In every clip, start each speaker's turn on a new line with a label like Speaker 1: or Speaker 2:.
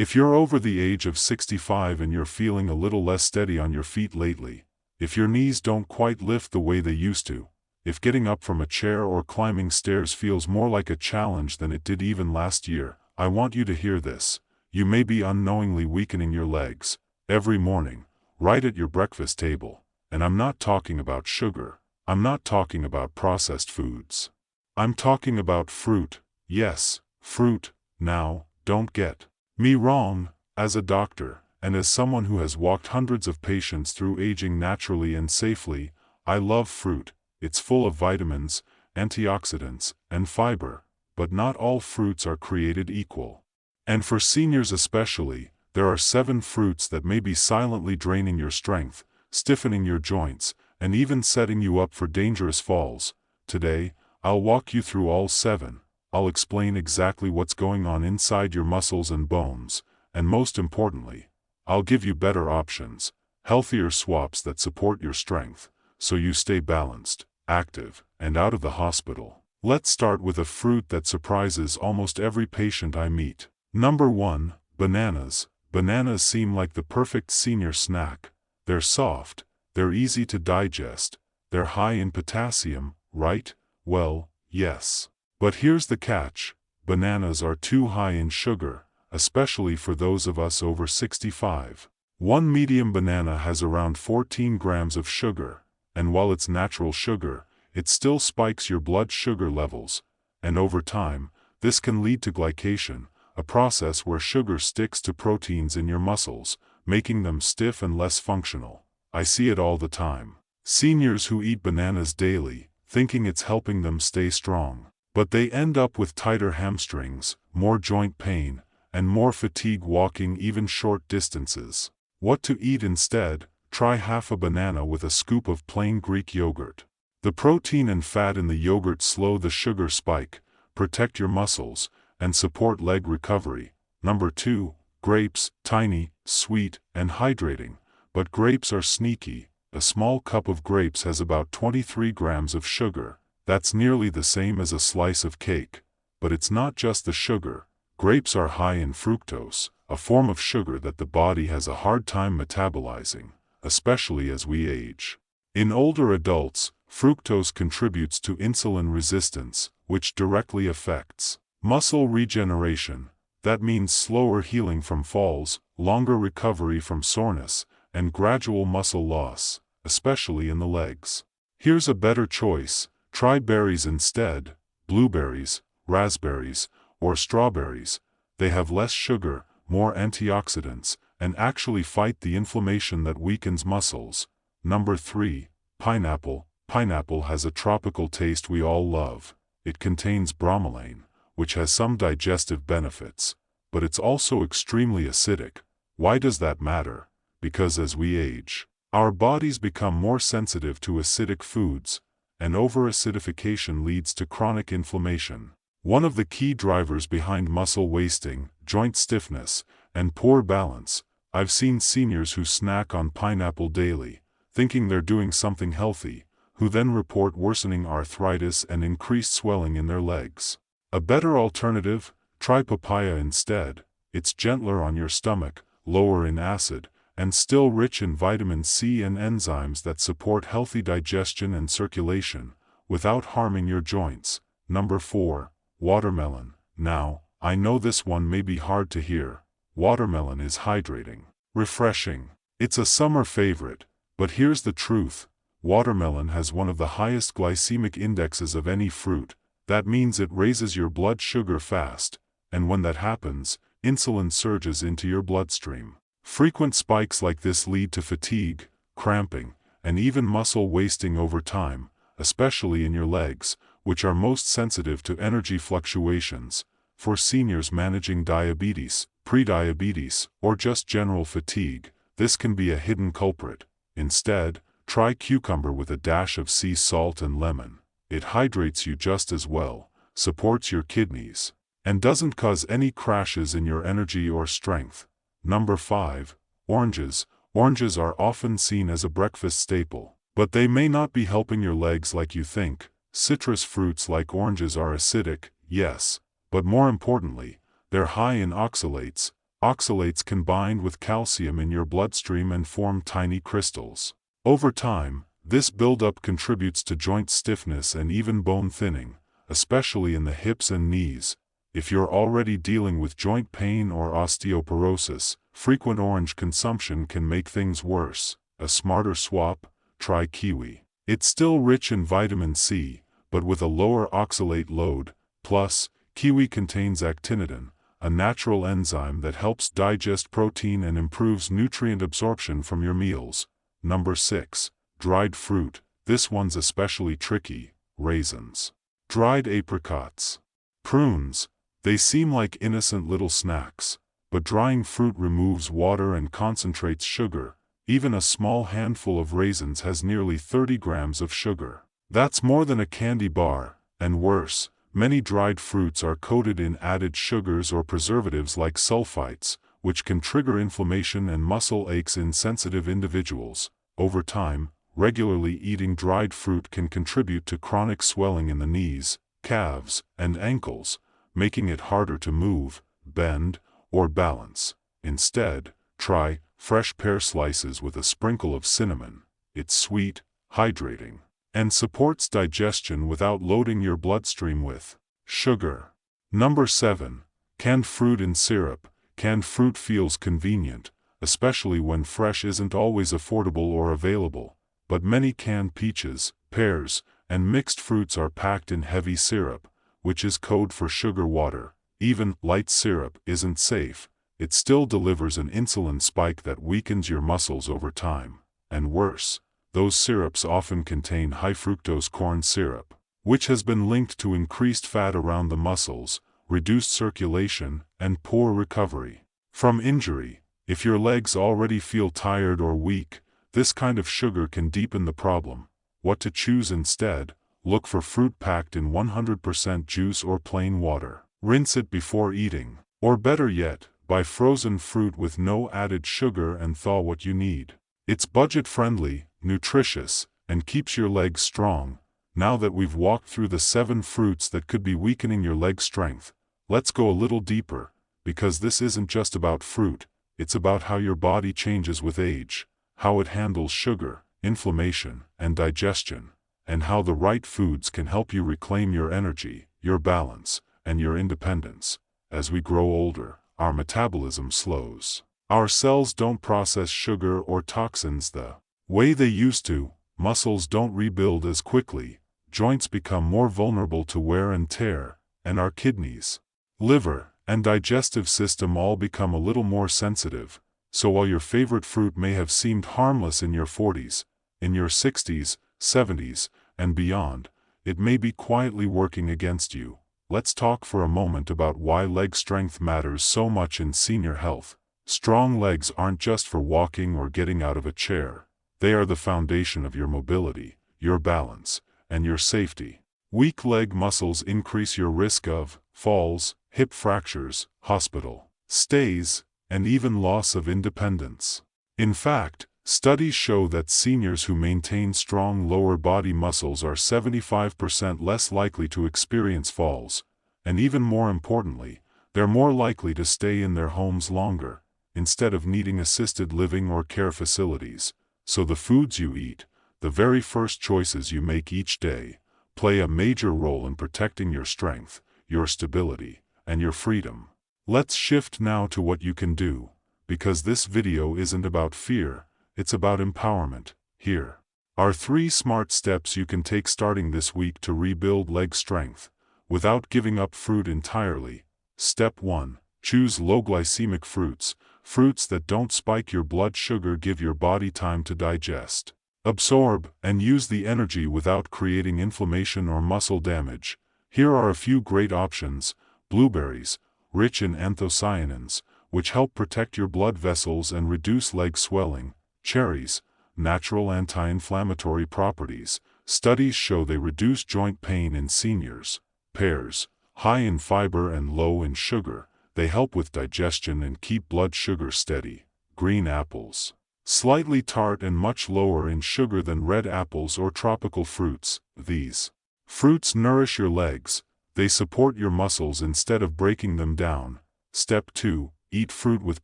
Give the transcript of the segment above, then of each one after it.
Speaker 1: If you're over the age of 65 and you're feeling a little less steady on your feet lately, if your knees don't quite lift the way they used to, if getting up from a chair or climbing stairs feels more like a challenge than it did even last year, I want you to hear this. You may be unknowingly weakening your legs every morning, right at your breakfast table. And I'm not talking about sugar. I'm not talking about processed foods. I'm talking about fruit. Yes, fruit. Now, don't get me wrong. As a doctor, and as someone who has walked hundreds of patients through aging naturally and safely, I love fruit. It's full of vitamins, antioxidants, and fiber, but not all fruits are created equal. And for seniors especially, there are 7 fruits that may be silently draining your strength, stiffening your joints, and even setting you up for dangerous falls. Today, I'll walk you through all 7. I'll explain exactly what's going on inside your muscles and bones, and most importantly, I'll give you better options, healthier swaps that support your strength, so you stay balanced, active, and out of the hospital. Let's start with a fruit that surprises almost every patient I meet. Number 1, bananas. Bananas seem like the perfect senior snack. They're soft, they're easy to digest, they're high in potassium, right? Well, yes. But here's the catch. Bananas are too high in sugar, especially for those of us over 65. One medium banana has around 14 grams of sugar, and while it's natural sugar, it still spikes your blood sugar levels, and over time, this can lead to glycation, a process where sugar sticks to proteins in your muscles, making them stiff and less functional. I see it all the time. Seniors who eat bananas daily, thinking it's helping them stay strong. But they end up with tighter hamstrings, more joint pain, and more fatigue walking even short distances. What to eat instead? Try half a banana with a scoop of plain Greek yogurt. The protein and fat in the yogurt slow the sugar spike, protect your muscles, and support leg recovery. Number 2, grapes, tiny, sweet, and hydrating. But grapes are sneaky. A small cup of grapes has about 23 grams of sugar. That's nearly the same as a slice of cake. But it's not just the sugar. Grapes are high in fructose, a form of sugar that the body has a hard time metabolizing, especially as we age. In older adults, fructose contributes to insulin resistance, which directly affects muscle regeneration. That means slower healing from falls, longer recovery from soreness, and gradual muscle loss, especially in the legs. Here's a better choice. Try berries instead, blueberries, raspberries, or strawberries. They have less sugar, more antioxidants, and actually fight the inflammation that weakens muscles. Number 3, pineapple. Pineapple has a tropical taste we all love. It contains bromelain, which has some digestive benefits, but it's also extremely acidic. Why does that matter? Because as we age, our bodies become more sensitive to acidic foods, and over-acidification leads to chronic inflammation. One of the key drivers behind muscle wasting, joint stiffness, and poor balance. I've seen seniors who snack on pineapple daily, thinking they're doing something healthy, who then report worsening arthritis and increased swelling in their legs. A better alternative? Try papaya instead. It's gentler on your stomach, lower in acid, and still rich in vitamin C and enzymes that support healthy digestion and circulation, without harming your joints. Number 4, watermelon. Now, I know this one may be hard to hear. Watermelon is hydrating, refreshing. It's a summer favorite, but here's the truth. Watermelon has one of the highest glycemic indexes of any fruit. That means it raises your blood sugar fast, and when that happens, insulin surges into your bloodstream. Frequent spikes like this lead to fatigue, cramping, and even muscle wasting over time, especially in your legs, which are most sensitive to energy fluctuations. For seniors managing diabetes, prediabetes, or just general fatigue, this can be a hidden culprit. Instead, try cucumber with a dash of sea salt and lemon. It hydrates you just as well, supports your kidneys, and doesn't cause any crashes in your energy or strength. Number 5, oranges. Oranges are often seen as a breakfast staple, but they may not be helping your legs like you think. Citrus fruits like oranges are acidic, yes, but more importantly, they're high in oxalates. Oxalates can bind with calcium in your bloodstream and form tiny crystals. Over time, this buildup contributes to joint stiffness and even bone thinning, especially in the hips and knees. If you're already dealing with joint pain or osteoporosis, frequent orange consumption can make things worse. A smarter swap: try kiwi. It's still rich in vitamin C, but with a lower oxalate load. Plus, kiwi contains actinitin, a natural enzyme that helps digest protein and improves nutrient absorption from your meals. Number 6. Dried fruit. This one's especially tricky. Raisins. Dried apricots. Prunes. They seem like innocent little snacks, but drying fruit removes water and concentrates sugar. Even a small handful of raisins has nearly 30 grams of sugar. That's more than a candy bar, and worse, many dried fruits are coated in added sugars or preservatives like sulfites, which can trigger inflammation and muscle aches in sensitive individuals. Over time, regularly eating dried fruit can contribute to chronic swelling in the knees, calves, and ankles, making it harder to move, bend, or balance. Instead, try fresh pear slices with a sprinkle of cinnamon. It's sweet, hydrating, and supports digestion without loading your bloodstream with sugar. Number 7. Canned fruit in syrup. Canned fruit feels convenient, especially when fresh isn't always affordable or available, but many canned peaches, pears, and mixed fruits are packed in heavy syrup, which is code for sugar water. Even light syrup isn't safe. It still delivers an insulin spike that weakens your muscles over time. And worse, those syrups often contain high fructose corn syrup, which has been linked to increased fat around the muscles, reduced circulation, and poor recovery from injury. If your legs already feel tired or weak, this kind of sugar can deepen the problem. What to choose instead? Look for fruit packed in 100% juice or plain water. Rinse it before eating. Or better yet, buy frozen fruit with no added sugar and thaw what you need. It's budget-friendly, nutritious, and keeps your legs strong. Now that we've walked through the 7 fruits that could be weakening your leg strength, let's go a little deeper, because this isn't just about fruit, it's about how your body changes with age, how it handles sugar, inflammation, and digestion, and how the right foods can help you reclaim your energy, your balance, and your independence. As we grow older, our metabolism slows. Our cells don't process sugar or toxins the way they used to, muscles don't rebuild as quickly, joints become more vulnerable to wear and tear, and our kidneys, liver, and digestive system all become a little more sensitive. So while your favorite fruit may have seemed harmless in your 40s, in your 60s, 70s, and beyond, it may be quietly working against you. Let's talk for a moment about why leg strength matters so much in senior health. Strong legs aren't just for walking or getting out of a chair. They are the foundation of your mobility, your balance, and your safety. Weak leg muscles increase your risk of falls, hip fractures, hospital stays, and even loss of independence. In fact, studies show that seniors who maintain strong lower body muscles are 75% less likely to experience falls, and even more importantly, they're more likely to stay in their homes longer, instead of needing assisted living or care facilities. So the foods you eat, the very first choices you make each day, play a major role in protecting your strength, your stability, and your freedom. Let's shift now to what you can do, because this video isn't about fear, it's about empowerment. Here are 3 smart steps you can take starting this week to rebuild leg strength, without giving up fruit entirely. Step 1. Choose low glycemic fruits. Fruits that don't spike your blood sugar give your body time to digest, absorb, and use the energy without creating inflammation or muscle damage. Here are a few great options. Blueberries, rich in anthocyanins, which help protect your blood vessels and reduce leg swelling. Cherries, natural anti-inflammatory properties. Studies show they reduce joint pain in seniors. Pears, high in fiber and low in sugar. They help with digestion and keep blood sugar steady. Green apples, slightly tart and much lower in sugar than red apples or tropical fruits. These fruits nourish your legs. They support your muscles instead of breaking them down. Step 2. eat fruit with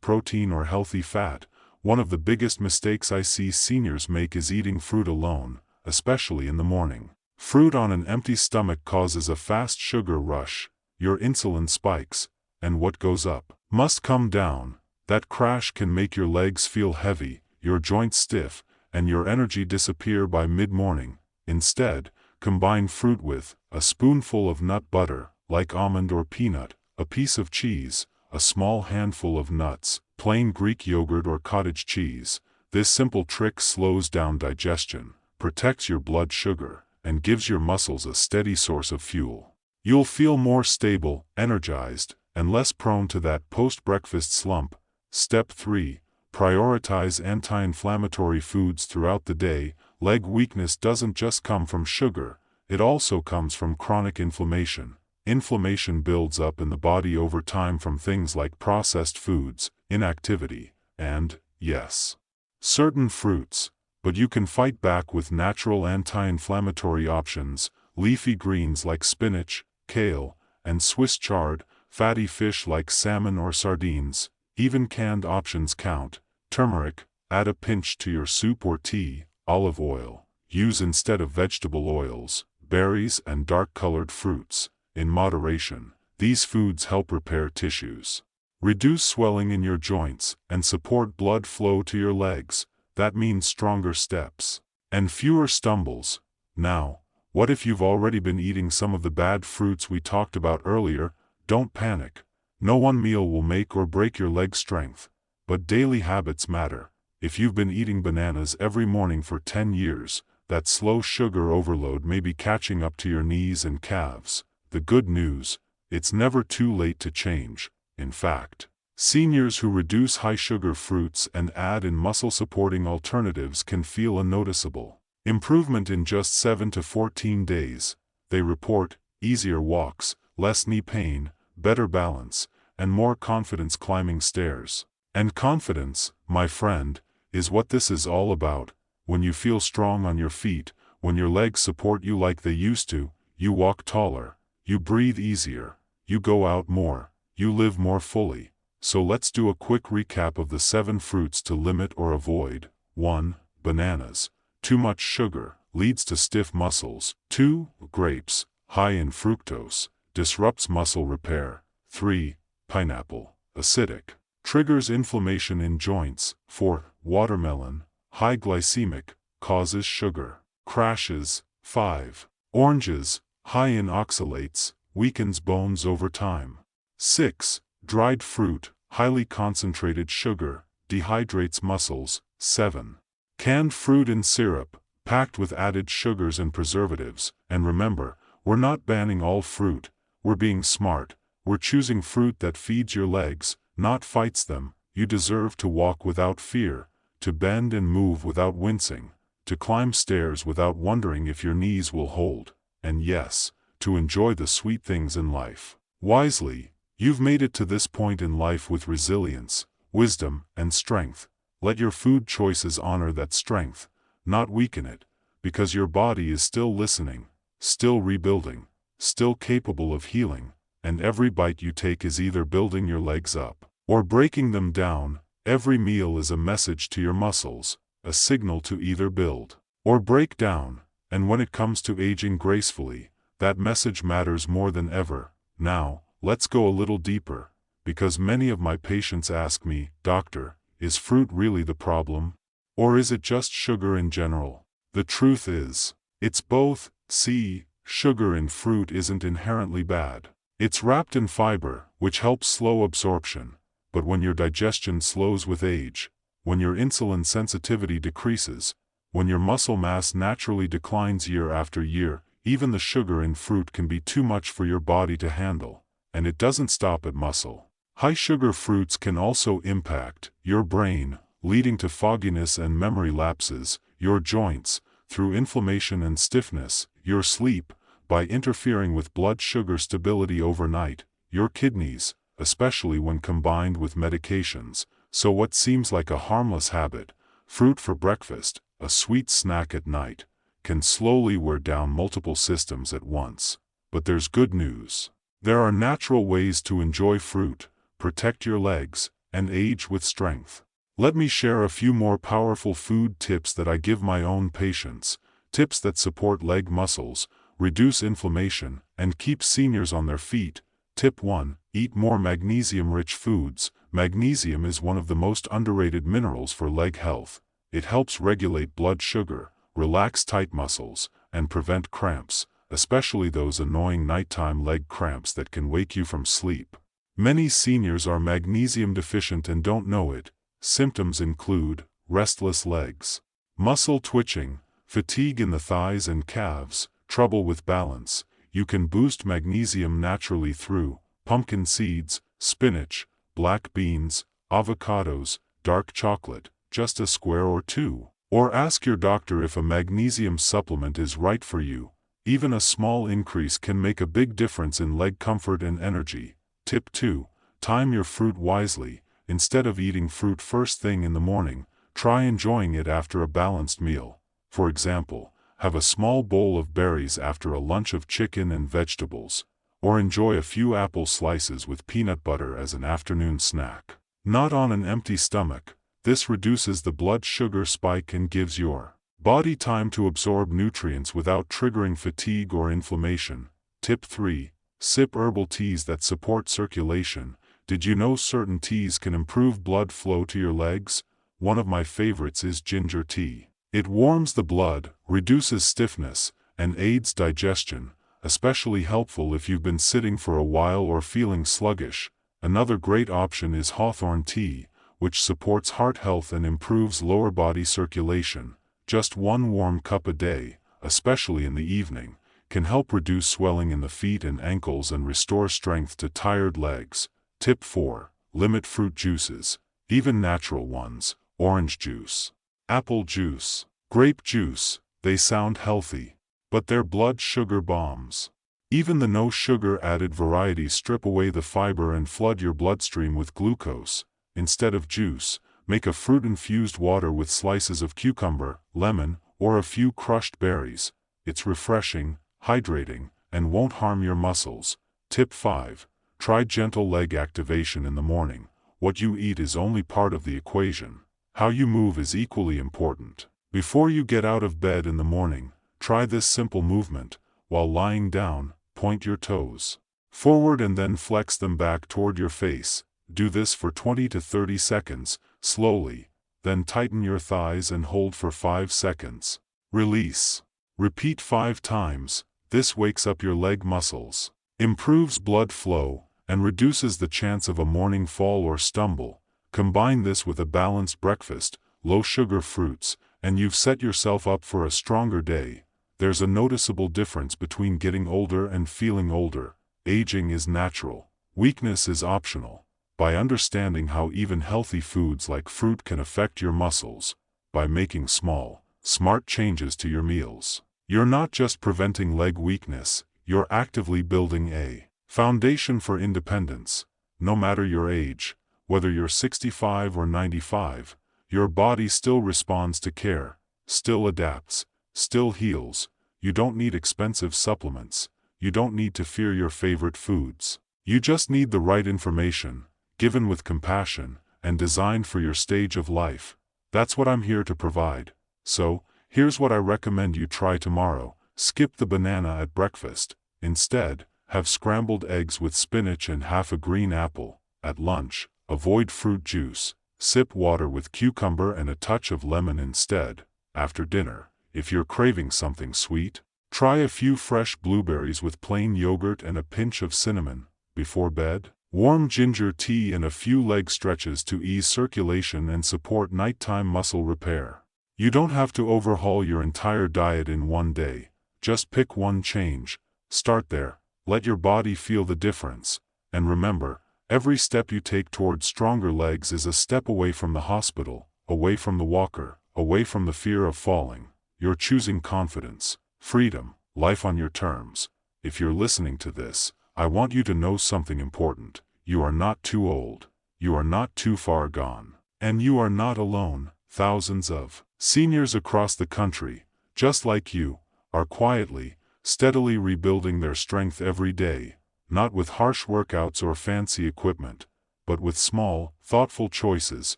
Speaker 1: protein or healthy fat. One of the biggest mistakes I see seniors make is eating fruit alone, especially in the morning. Fruit on an empty stomach causes a fast sugar rush, your insulin spikes, and what goes up must come down. That crash can make your legs feel heavy, your joints stiff, and your energy disappear by mid-morning. Instead, combine fruit with a spoonful of nut butter, like almond or peanut, a piece of cheese, a small handful of nuts, plain Greek yogurt or cottage cheese. This simple trick slows down digestion, protects your blood sugar, and gives your muscles a steady source of fuel. You'll feel more stable, energized, and less prone to that post-breakfast slump. Step 3. Prioritize anti-inflammatory foods throughout the day. Leg weakness doesn't just come from sugar, it also comes from chronic inflammation. Inflammation builds up in the body over time from things like processed foods, inactivity, and, yes, certain fruits. But you can fight back with natural anti-inflammatory options, leafy greens like spinach, kale, and Swiss chard, fatty fish like salmon or sardines. Even canned options count. Turmeric, add a pinch to your soup or tea. Olive oil, use instead of vegetable oils. Berries and dark-colored fruits, in moderation. These foods help repair tissues, reduce swelling in your joints, and support blood flow to your legs. That means stronger steps and fewer stumbles. Now, what if you've already been eating some of the bad fruits we talked about earlier? Don't panic. No one meal will make or break your leg strength, but daily habits matter. If you've been eating bananas every morning for 10 years, that slow sugar overload may be catching up to your knees and calves. The good news, it's never too late to change. In fact, seniors who reduce high-sugar fruits and add in muscle-supporting alternatives can feel a noticeable improvement in just 7 to 14 days. They report easier walks, less knee pain, better balance, and more confidence climbing stairs. And confidence, my friend, is what this is all about. When you feel strong on your feet, when your legs support you like they used to, you walk taller, you breathe easier, you go out more, you live more fully. So let's do a quick recap of the 7 fruits to limit or avoid. 1. Bananas. Too much sugar leads to stiff muscles. 2. Grapes, high in fructose, disrupts muscle repair. 3. Pineapple, acidic, triggers inflammation in joints. 4. Watermelon, high glycemic, causes sugar crashes. 5. Oranges, high in oxalates, weakens bones over time. 6. Dried fruit, highly concentrated sugar, dehydrates muscles. 7. Canned fruit and syrup, packed with added sugars and preservatives. And remember, we're not banning all fruit, we're being smart. We're choosing fruit that feeds your legs, not fights them. You deserve to walk without fear, to bend and move without wincing, to climb stairs without wondering if your knees will hold, and yes, to enjoy the sweet things in life wisely. You've made it to this point in life with resilience, wisdom, and strength. Let your food choices honor that strength, not weaken it, because your body is still listening, still rebuilding, still capable of healing, and every bite you take is either building your legs up or breaking them down. Every meal is a message to your muscles, a signal to either build or break down, and when it comes to aging gracefully, that message matters more than ever. Now, let's go a little deeper, because many of my patients ask me, Doctor, is fruit really the problem? Or is it just sugar in general? The truth is, it's both. See, sugar in fruit isn't inherently bad. It's wrapped in fiber, which helps slow absorption. But when your digestion slows with age, when your insulin sensitivity decreases, when your muscle mass naturally declines year after year, even the sugar in fruit can be too much for your body to handle. And it doesn't stop at muscle. High-sugar fruits can also impact your brain, leading to fogginess and memory lapses, your joints, through inflammation and stiffness, your sleep, by interfering with blood sugar stability overnight, your kidneys, especially when combined with medications. So what seems like a harmless habit, fruit for breakfast, a sweet snack at night, can slowly wear down multiple systems at once. But there's good news. There are natural ways to enjoy fruit, protect your legs, and age with strength. Let me share a few more powerful food tips that I give my own patients, tips that support leg muscles, reduce inflammation, and keep seniors on their feet. Tip 1. Eat more magnesium-rich foods. Magnesium is one of the most underrated minerals for leg health. It helps regulate blood sugar, relax tight muscles, and prevent cramps, especially those annoying nighttime leg cramps that can wake you from sleep. Many seniors are magnesium deficient and don't know it. Symptoms include restless legs, muscle twitching, fatigue in the thighs and calves, trouble with balance. You can boost magnesium naturally through pumpkin seeds, spinach, black beans, avocados, dark chocolate, just a square or two. Or ask your doctor if a magnesium supplement is right for you. Even a small increase can make a big difference in leg comfort and energy. Tip 2. Time your fruit wisely. Instead of eating fruit first thing in the morning, try enjoying it after a balanced meal. For example, have a small bowl of berries after a lunch of chicken and vegetables, or enjoy a few apple slices with peanut butter as an afternoon snack. Not on an empty stomach. This reduces the blood sugar spike and gives your body time to absorb nutrients without triggering fatigue or inflammation. Tip 3. Sip herbal teas that support circulation. Did you know certain teas can improve blood flow to your legs? One of my favorites is ginger tea. It warms the blood, reduces stiffness, and aids digestion, especially helpful if you've been sitting for a while or feeling sluggish. Another great option is hawthorn tea, which supports heart health and improves lower body circulation. Just one warm cup a day, especially in the evening, can help reduce swelling in the feet and ankles and restore strength to tired legs. Tip 4. Limit fruit juices, even natural ones. Orange juice, apple juice, grape juice. They sound healthy, but they're blood sugar bombs. Even the no-sugar added varieties strip away the fiber and flood your bloodstream with glucose. Instead of juice, make a fruit-infused water with slices of cucumber, lemon, or a few crushed berries. It's refreshing, hydrating, and won't harm your muscles. Tip 5. Try gentle leg activation in the morning. What you eat is only part of the equation. How you move is equally important. Before you get out of bed in the morning, try this simple movement. While lying down, point your toes forward and then flex them back toward your face. Do this for 20 to 30 seconds, slowly. Then tighten your thighs and hold for 5 seconds. Release. Repeat 5 times. This wakes up your leg muscles, improves blood flow, and reduces the chance of a morning fall or stumble. Combine this with a balanced breakfast, low-sugar fruits, and you've set yourself up for a stronger day. There's a noticeable difference between getting older and feeling older. Aging is natural. Weakness is optional. By understanding how even healthy foods like fruit can affect your muscles, by making small, smart changes to your meals, you're not just preventing leg weakness, you're actively building a foundation for independence. No matter your age, whether you're 65 or 95, your body still responds to care, still adapts, still heals. You don't need expensive supplements. You don't need to fear your favorite foods. You just need the right information, given with compassion, and designed for your stage of life. That's what I'm here to provide. So, here's what I recommend you try tomorrow. Skip the banana at breakfast. Instead, have scrambled eggs with spinach and half a green apple. At lunch, avoid fruit juice. Sip water with cucumber and a touch of lemon instead. After dinner, if you're craving something sweet, try a few fresh blueberries with plain yogurt and a pinch of cinnamon. Before bed, warm ginger tea and a few leg stretches to ease circulation and support nighttime muscle repair. You don't have to overhaul your entire diet in one day. Just pick one change. Start there. Let your body feel the difference. And remember, every step you take towards stronger legs is a step away from the hospital, away from the walker, away from the fear of falling. You're choosing confidence, freedom, life on your terms. If you're listening to this, I want you to know something important. You are not too old. You are not too far gone. And you are not alone. Thousands of seniors across the country, just like you, are quietly, steadily rebuilding their strength every day, not with harsh workouts or fancy equipment, but with small, thoughtful choices,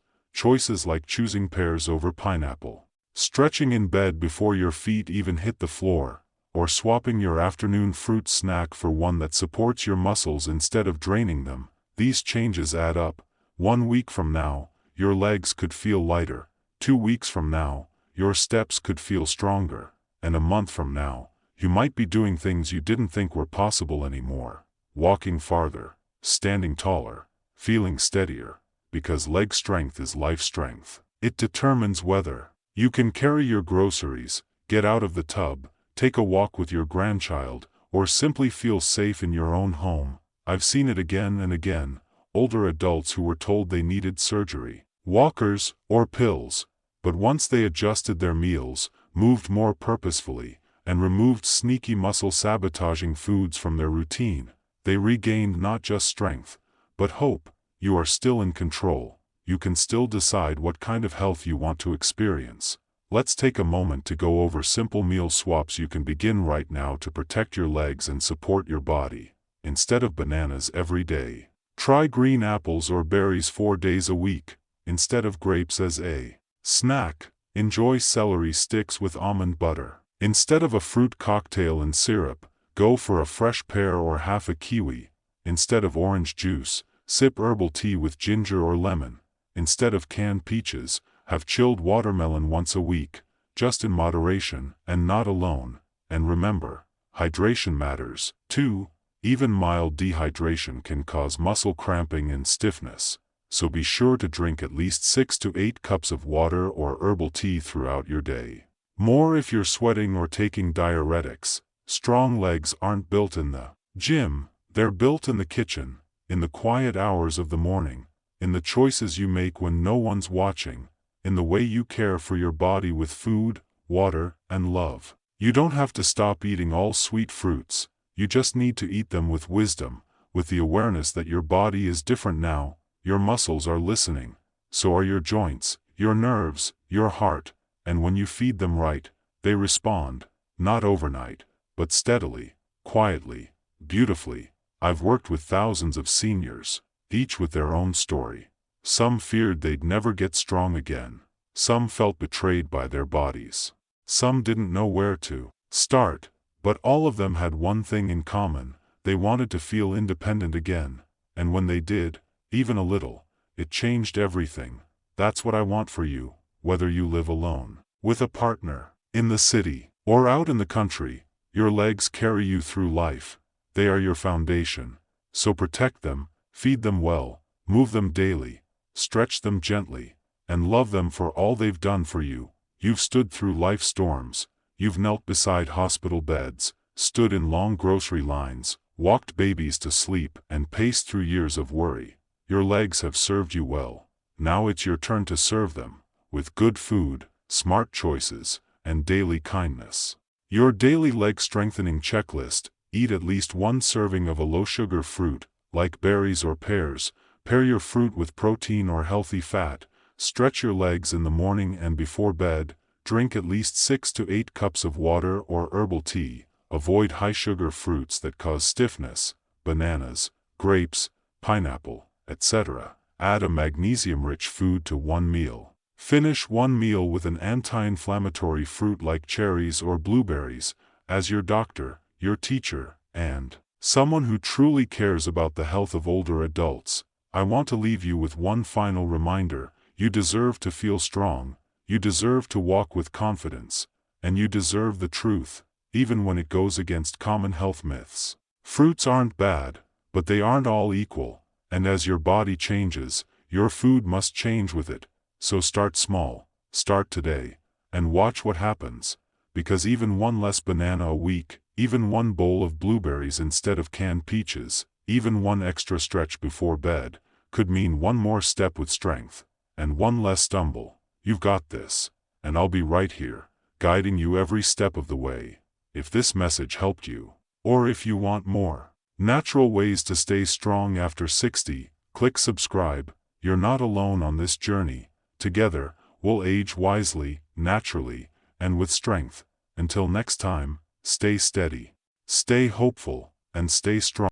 Speaker 1: choices like choosing pears over pineapple, stretching in bed before your feet even hit the floor, or swapping your afternoon fruit snack for one that supports your muscles instead of draining them. These changes add up. 1 week from now, your legs could feel lighter. 2 weeks from now, your steps could feel stronger. And a month from now, you might be doing things you didn't think were possible anymore. Walking farther, standing taller, feeling steadier, because leg strength is life strength. It determines whether you can carry your groceries, get out of the tub, take a walk with your grandchild, or simply feel safe in your own home. I've seen it again and again. Older adults who were told they needed surgery, walkers, or pills, but once they adjusted their meals, moved more purposefully, and removed sneaky muscle-sabotaging foods from their routine, they regained not just strength, but hope. You are still in control. You can still decide what kind of health you want to experience. Let's take a moment to go over simple meal swaps you can begin right now to protect your legs and support your body. Instead of bananas every day, try green apples or berries 4 days a week. Instead of grapes as a snack, enjoy celery sticks with almond butter. Instead of a fruit cocktail and syrup, go for a fresh pear or half a kiwi. Instead of orange juice, sip herbal tea with ginger or lemon. Instead of canned peaches, have chilled watermelon once a week, just in moderation and not alone. And remember, hydration matters, too. Even mild dehydration can cause muscle cramping and stiffness, so be sure to drink at least 6 to 8 cups of water or herbal tea throughout your day. More if you're sweating or taking diuretics. Strong legs aren't built in the gym, they're built in the kitchen, in the quiet hours of the morning, in the choices you make when no one's watching, in the way you care for your body with food, water, and love. You don't have to stop eating all sweet fruits. You just need to eat them with wisdom, with the awareness that your body is different now. Your muscles are listening, so are your joints, your nerves, your heart, and when you feed them right, they respond, not overnight, but steadily, quietly, beautifully. I've worked with thousands of seniors, each with their own story. Some feared they'd never get strong again. Some felt betrayed by their bodies. Some didn't know where to start. But all of them had one thing in common: they wanted to feel independent again, and when they did, even a little, it changed everything. That's what I want for you, whether you live alone, with a partner, in the city, or out in the country. Your legs carry you through life. They are your foundation, so protect them, feed them well, move them daily, stretch them gently, and love them for all they've done for you. You've stood through life's storms. You've knelt beside hospital beds, stood in long grocery lines, walked babies to sleep, and paced through years of worry. Your legs have served you well. Now it's your turn to serve them, with good food, smart choices, and daily kindness. Your daily leg strengthening checklist: eat at least 1 serving of a low-sugar fruit, like berries or pears. Pair your fruit with protein or healthy fat. Stretch your legs in the morning and before bed. Drink at least 6 to 8 cups of water or herbal tea. Avoid high-sugar fruits that cause stiffness, bananas, grapes, pineapple, etc. Add a magnesium-rich food to one meal. Finish one meal with an anti-inflammatory fruit like cherries or blueberries. As your doctor, your teacher, and someone who truly cares about the health of older adults, I want to leave you with one final reminder: you deserve to feel strong. You deserve to walk with confidence, and you deserve the truth, even when it goes against common health myths. Fruits aren't bad, but they aren't all equal, and as your body changes, your food must change with it. So start small, start today, and watch what happens, because even one less banana a week, even one bowl of blueberries instead of canned peaches, even one extra stretch before bed, could mean one more step with strength, and one less stumble. You've got this, and I'll be right here, guiding you every step of the way. If this message helped you, or if you want more natural ways to stay strong after 60, click subscribe. You're not alone on this journey. Together, we'll age wisely, naturally, and with strength. Until next time, stay steady, stay hopeful, and stay strong.